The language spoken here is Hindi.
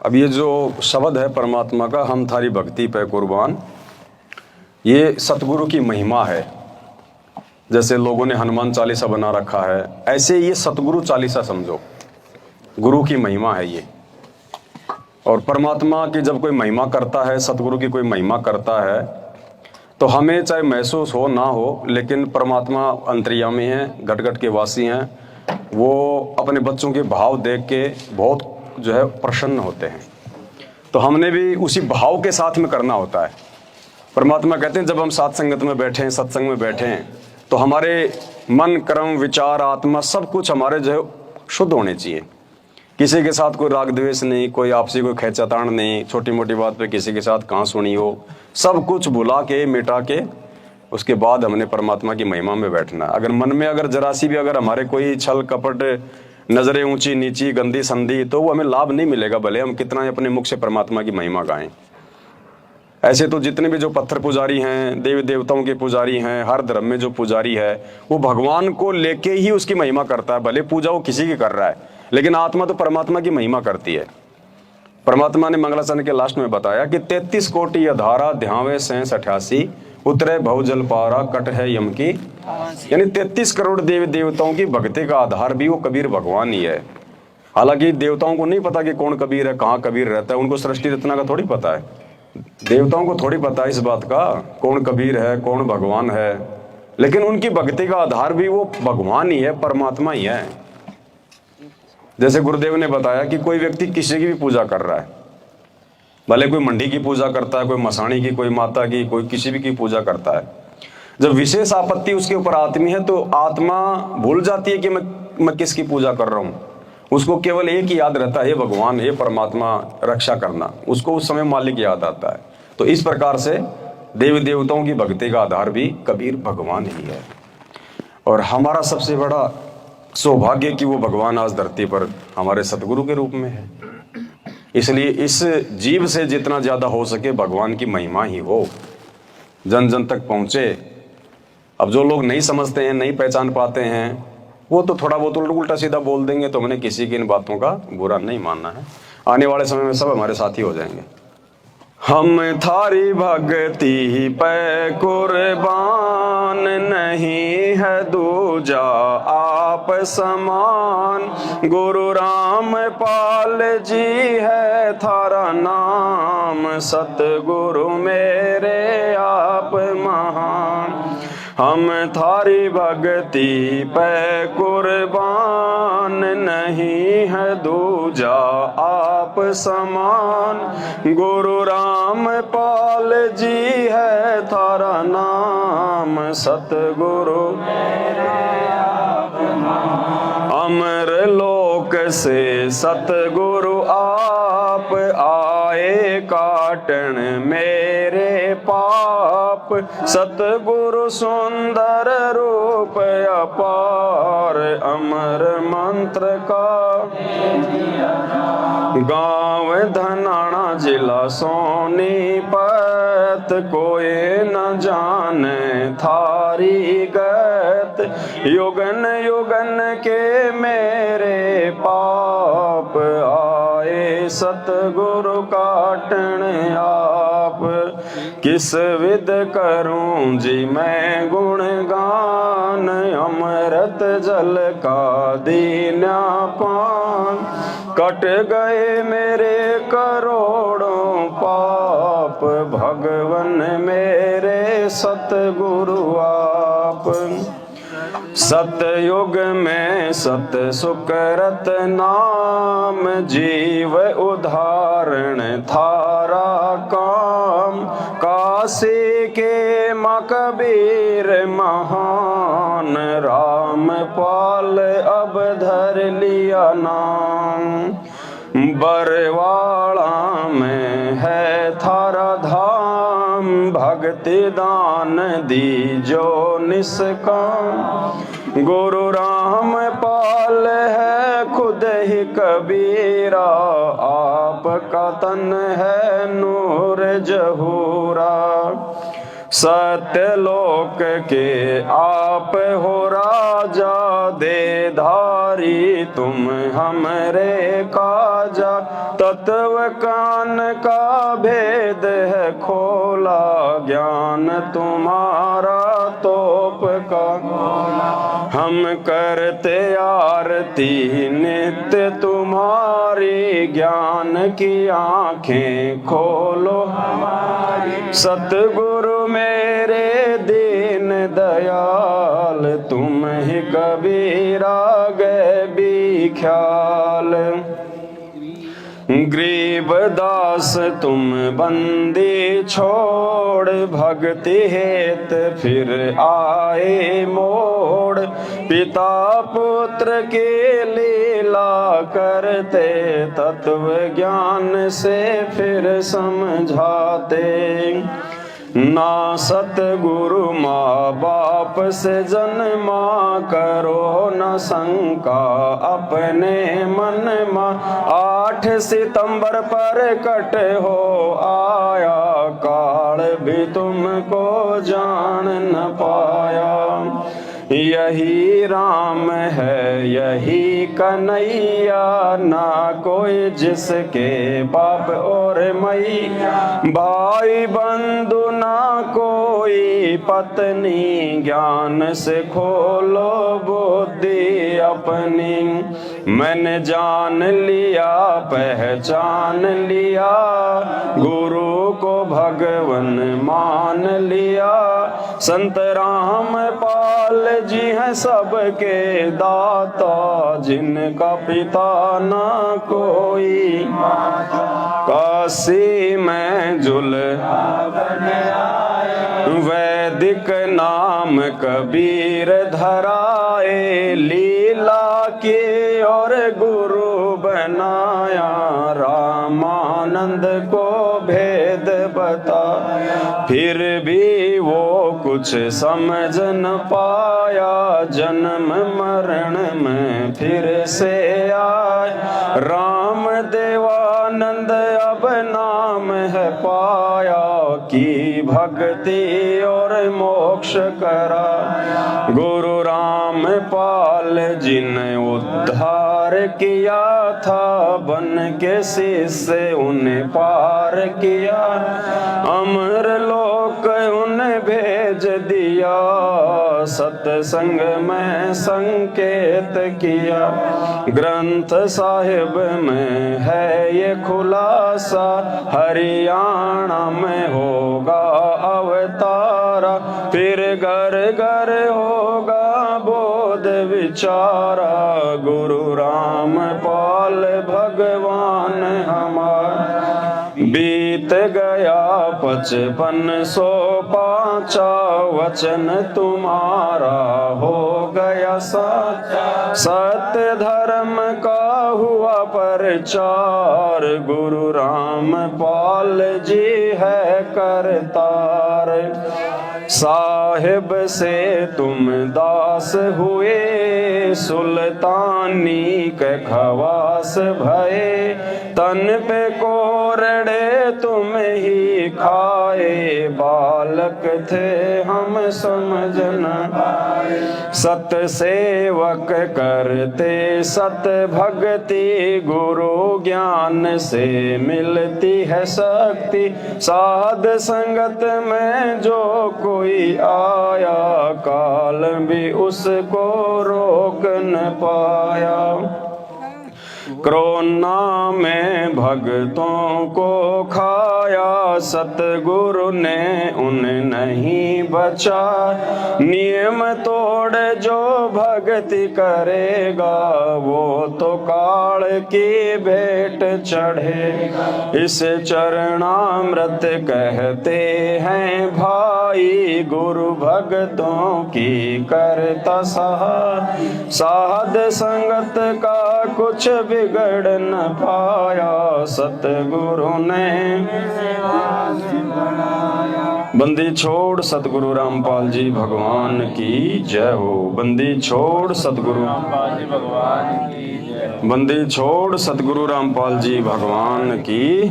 अब ये जो शब्द है परमात्मा का, हम थारी भक्ति पे कुर्बान, ये सतगुरु की महिमा है। जैसे लोगों ने हनुमान चालीसा बना रखा है, ऐसे ये सतगुरु चालीसा समझो, गुरु की महिमा है ये। और परमात्मा की जब कोई महिमा करता है, सतगुरु की कोई महिमा करता है, तो हमें चाहे महसूस हो ना हो, लेकिन परमात्मा अंतर्यामी हैं, घट घट के वासी हैं। वो अपने बच्चों के भाव देख के बहुत जो है प्रसन्न होते हैं। तो हमने भी उसी भाव के साथ में करना होता है। परमात्मा कहते हैं जब हम साथ संगत में बैठे हैं, सत्संग में बैठे हैं, तो हमारे मन, कर्म, विचार, आत्मा सब कुछ हमारे जो है शुद्ध होने चाहिए। किसी के साथ कोई राग द्वेष नहीं, कोई आपसी कोई खैचातान नहीं, छोटी मोटी बात पे किसी के साथ कहाँ सुनी हो, सब कुछ भुला के मिटा के उसके बाद हमने परमात्मा की महिमा में बैठना। अगर मन में अगर जरा सी भी अगर हमारे कोई छल कपट, नजरें ऊंची नीची, गंदी संधि, तो वो हमें लाभ नहीं मिलेगा, भले हम कितना ही अपने मुख से परमात्मा की महिमा गाएं। ऐसे तो जितने भी जो पत्थर पुजारी हैं, देवी देवताओं के पुजारी हैं, हर धर्म में जो पुजारी है वो भगवान को लेके ही उसकी महिमा करता है। भले पूजा वो किसी की कर रहा है, लेकिन आत्मा तो परमात्मा की महिमा करती है। परमात्मा ने मंगलाचरण के लास्ट में बताया कि 33 कोटि अधारा ध्यावे सेंस 88 उतरे भवजल पारा कट है यम की, यानी 33 करोड़ देवी देवताओं की भक्ति का आधार भी वो कबीर भगवान ही है। हालांकि देवताओं को नहीं पता कि कौन कबीर है, कहाँ कबीर रहता है, उनको सृष्टि रचना का थोड़ी पता है। देवताओं को थोड़ी पता है इस बात का कौन कबीर है, कौन भगवान है, लेकिन उनकी भक्ति का आधार भी वो भगवान ही है, परमात्मा ही है। जैसे गुरुदेव ने बताया कि कोई व्यक्ति किसी की भी पूजा कर रहा है, भले कोई मंडी की पूजा करता है, कोई मसाणी की, कोई माता की, कोई किसी भी की पूजा करता है, जब विशेष आपत्ति उसके ऊपर आती है तो आत्मा भूल जाती है कि मैं किसकी पूजा कर रहा हूँ। उसको केवल एक ही याद रहता है, हे भगवान, हे परमात्मा, रक्षा करना। उसको उस समय मालिक याद आता है। तो इस प्रकार से देवी देवताओं की भक्ति का आधार भी कबीर भगवान ही है। और हमारा सबसे बड़ा सौभाग्य कि वो भगवान आज धरती पर हमारे सतगुरु के रूप में है। इसलिए इस जीव से जितना ज्यादा हो सके भगवान की महिमा ही हो, जन जन तक पहुंचे। अब जो लोग नहीं समझते हैं, नहीं पहचान पाते हैं, वो तो थोड़ा बहुत उल्टा सीधा बोल देंगे, तो हमने किसी की इन बातों का बुरा नहीं मानना है। आने वाले समय में सब हमारे साथी हो जाएंगे। हम थारी भक्ति पे कुर्बान, नहीं है दूजा आप समान। गुरु राम पाल जी है थारा नाम, सतगुरु मेरे आप महान। हम थारी भक्ति पे कुर्बान, नहीं है दूजा आप समान। गुरु राम पाल जी है थारा नाम, सतगुरु मेरे आप महान। अमर लोक से सतगुरु आप आए, काटन मेरे पाप। सतगुरु सुंदर रूप अपार, अमर मंत्र का गाँव धनाना जिला सोनीपत। कोई न जाने थारी गत, युगन युगन के मेरे पाप। आए सतगुरु काटन आप, किस विध करूं जी मैं गुणगान। अमृत जल का दीना पान, कट गए मेरे करोड़ों पाप। भगवन मेरे सतगुरु आप। सतयुग में सत सुकरत नाम, जीव उदाहरण थारा काम। काशी के मकबीर महान, राम पाल अब धर लिया नाम। बरवाड़ा में है थारा धाम, भक्ति दान दीजो निष्काम। गुरु राम पाल है खुद ही कबीरा, आपका तन है नूर जहूरा। सत्यलोक के आप हो राजा, दे धारी तुम हमरे काजा, तत्व कान का भेद है खोला, ज्ञान तुम्हारा तोप का। हम करते आरती नित्य तुम्हारी, ज्ञान की आंखें खोलो हमारी। सतगुरु मेरे दीन दयाल, तुम ही कबीरा गैबी ख्याल। गरीबदास तुम बंदी छोड़, भक्ति हेत फिर आए मोड़। पिता पुत्र की लीला करते, तत्व ज्ञान से फिर समझाते। ना सतगुरु माँ बाप से जन्मा, करो न शंका अपने मन में। 8 सितंबर पर कट हो आया, काल भी तुमको जान न पाया। यही राम है यही कन्हैया, ना कोई जिसके बाप और मैया। भाई बंधु ना कोई पत्नी, ज्ञान से खोलो बुद्धि अपनी। मैंने जान लिया पहचान लिया, गुरु को भगवन मान लिया। संत राम पाल जी हैं सबके दाता, जिनका पिता ना कोई। काशी में वैदिक नाम कबीर धराए, लीला की और गुरु बनाया। रामानंद को भेद बताया, फिर भी वो कुछ समझ न पाया। जन्म मरण में फिर से आए, राम देवानंद अब नाम है पाया। की भक्ति और मोक्ष करा, गुरु राम पाल जिन्हें उद्धार किया था। बन के शिष्य उन्हें पार किया, अमर लोक उन्हें भेज दिया। सत्संग में संकेत किया, ग्रंथ साहिब में है ये खुलासा। हरियाणा में होगा अवतारा, फिर घर घर होगा बोध विचारा। गुरु राम पाल भगवान हमारा, बीत गया 5505, वचन तुम्हारा हो गया साचा। सत्य धर्म का हुआ प्रचार, गुरु राम पाल जी है करतार। साहिब से तुम दास हुए, सुल्तानी के खवास भये। तन पे कोरड़े तुम ही खाए, बालक थे हम समझ न पाए। सत सेवक करते सत भक्ति, गुरु ज्ञान से मिलती है शक्ति। साध संगत में जो कोई आया, काल भी उसको रोक न पाया। कोरोना में भक्तों को खाया, सतगुरु ने उन्हें नहीं बचा। नियम तोड़ जो भक्ति करेगा, वो तो काल की भेंट चढ़ेगा। इस चरणामृत कहते हैं भाई, गुरु भक्तों की करता सहाय। साध संगत का कुछ बिगड़ न पाया, सतगुरु ने बंदी छोड़ सतगुरु रामपाल जी भगवान की जय हो। बंदी छोड़ सतगुरु भगवान की जय। बंदी छोड़ सतगुरु रामपाल जी भगवान की